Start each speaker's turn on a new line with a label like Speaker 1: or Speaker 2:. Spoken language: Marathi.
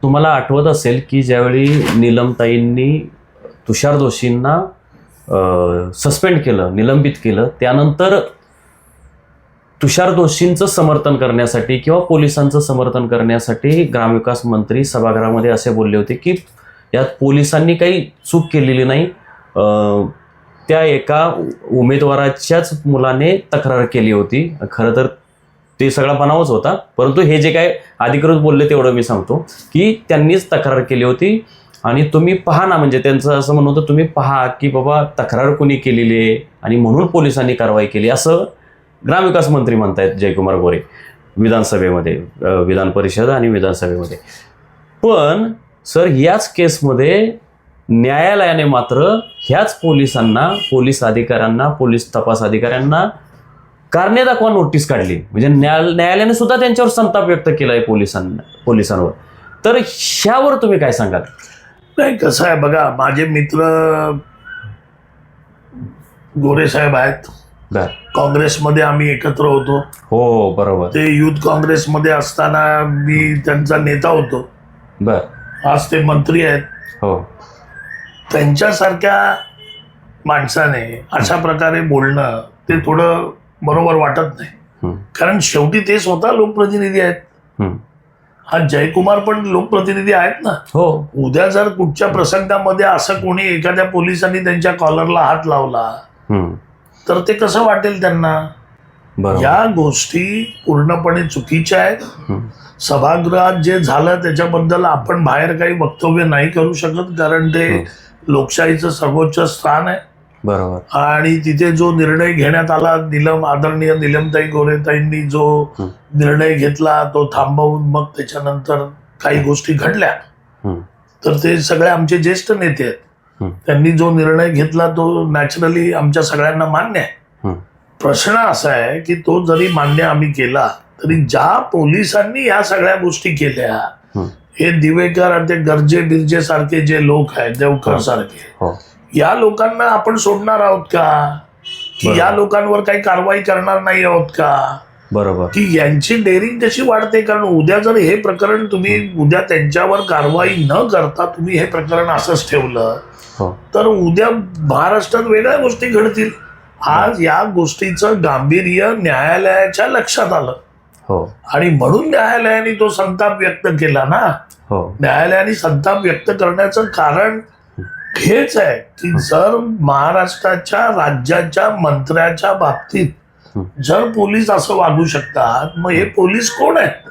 Speaker 1: तुम्हाला आठवत असेल की ज्यावेळी नीलमताईंनी तुषार दोषींना सस्पेंड केलं, निलंबित केलं, त्यानंतर तुषार दोषींचं समर्थन करण्यासाठी किंवा पोलिसांचं समर्थन करण्यासाठी ग्रामविकास मंत्री सभागृहामध्ये असे बोलले होते की यात पोलिसांनी काही चूक केलेली नाही, त्या एका उमेदवाराच्याच मुलाने तक्रार केली होती. खरं तर ते सगळा बनावच होता, परंतु हे जे काय अधिकृत बोलले तेवढं मी सांगतो की त्यांनीच तक्रार केली होती आणि तुम्ही पहा ना, म्हणजे त्यांचं असं म्हणणं होतं, तुम्ही पहा की बाबा तक्रार कोणी केलेली आहे आणि म्हणून पोलिसांनी कारवाई केली, असं ग्रामविकास मंत्री म्हणतायत जयकुमार गोरे विधानसभेमध्ये, विधान परिषद आणि विधानसभेमध्ये. पण सर याच केसमध्ये न्यायालयाने मात्र ह्याच पोलिसांना, पोलीस अधिकाऱ्यांना, पोलीस तपास अधिकाऱ्यांना कारणे दाखवा नोटीस काढली. म्हणजे न्यायालयाने सुद्धा त्यांच्यावर संताप व्यक्त केला आहे पोलिसांवर. तर ह्यावर तुम्ही काय सांगाल?
Speaker 2: नाही, कसं आहे बघा, माझे मित्र गोरे साहेब आहेत, काँग्रेसमध्ये आम्ही एकत्र होतो.
Speaker 1: हो बरोबर.
Speaker 2: ते युथ काँग्रेसमध्ये असताना मी त्यांचा नेता होतो.
Speaker 1: बर.
Speaker 2: आज ते मंत्री आहेत.
Speaker 1: हो.
Speaker 2: त्यांच्यासारख्या माणसाने अशा प्रकारे बोलणं ते थोडं बरोबर वाटत नाही. कारण शेवटी ते स्वतः लोकप्रतिनिधी आहेत. हा जयकुमार पण लोकप्रतिनिधी आहेत ना.
Speaker 1: हो.
Speaker 2: उद्या जर कुठच्या प्रसंगामध्ये असं कोणी एखाद्या पोलिसांनी त्यांच्या कॉलरला हात लावला तर ते कसं वाटेल त्यांना? या गोष्टी पूर्णपणे चुकीच्या आहेत. सभागृहात जे झालं त्याच्याबद्दल आपण बाहेर काही वक्तव्य नाही करू शकत, कारण ते लोकशाहीचं सर्वोच्च स्थान आहे.
Speaker 1: बरोबर.
Speaker 2: आणि तिथे जो निर्णय घेण्यात आला, आदरणीय नीलमताई गोरेताईंनी जो निर्णय घेतला तो थांबवून मग त्याच्यानंतर काही गोष्टी घडल्या, तर ते सगळे आमचे ज्येष्ठ नेते आहेत. त्यांनी जो निर्णय घेतला तो नॅचरली आमच्या सगळ्यांना मान्य आहे. प्रश्न असा आहे की तो जरी मान्य आम्ही केला तरी ज्या पोलिसांनी या सगळ्या गोष्टी केल्या, हे दिवेकर आणि ते गर्जे बिर्जे सारखे जे लोक आहेत, देवकर सारखे, या लोकांना आपण सोडणार आहोत का? की या लोकांवर काही कारवाई करणार नाही आहोत का?
Speaker 1: बरोबर.
Speaker 2: की यांची डेअरिंग कशी वाढते? कारण उद्या जर हे प्रकरण तुम्ही उद्या त्यांच्यावर कारवाई न करता तुम्ही हे प्रकरण असंच ठेवलं तर उद्या महाराष्ट्रात वेगळ्या गोष्टी घडतील. आज या गोष्टीचं गांभीर्य न्यायालयाच्या लक्षात आलं आणि म्हणून न्यायालयाने तो संताप व्यक्त केला ना. न्यायालयाने संताप व्यक्त करण्याचं कारण हेच आहे की जर महाराष्ट्राच्या राज्याच्या मंत्र्याच्या बाबतीत जर पोलीस असं वागू शकतात, मग हे पोलीस कोण आहेत?